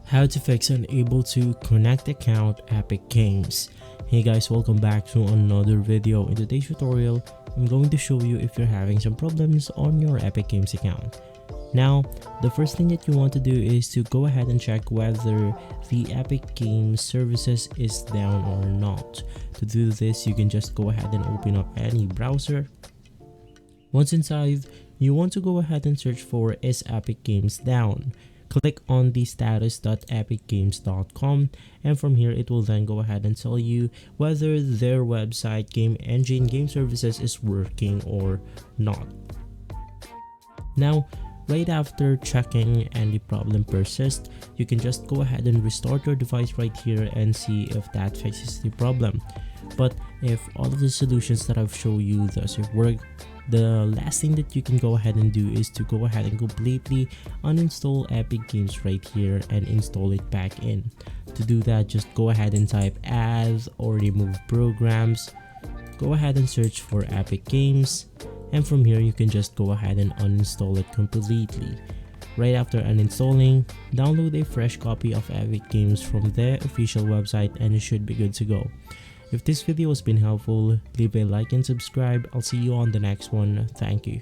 How to fix unable to connect account Epic Games. Hey guys, welcome back to another video. In today's tutorial, I'm going to show you if you're having some problems on your Epic Games account. Now, the first thing that you want to do is to go ahead and check whether the Epic Games services is down or not. To do this, you can just go ahead and open up any browser. Once inside, you want to go ahead and search for "Is Epic Games down?" Click on the status.epicgames.com, and from here it will then go ahead and tell you whether their website, game engine, game services is working or not. Now, right after checking and the problem persists, you can just go ahead and restart your device right here and see if that fixes the problem. But if all of the solutions that I've shown you doesn't work, the last thing that you can go ahead and do is to go ahead and completely uninstall Epic Games right here and install it back in. To do that, just go ahead and type add or remove programs. Go ahead and search for Epic Games, and from here you can just go ahead and uninstall it completely. Right after uninstalling, download a fresh copy of Epic Games from their official website and you should be good to go. If this video has been helpful, leave a like and subscribe. I'll see you on the next one. Thank you.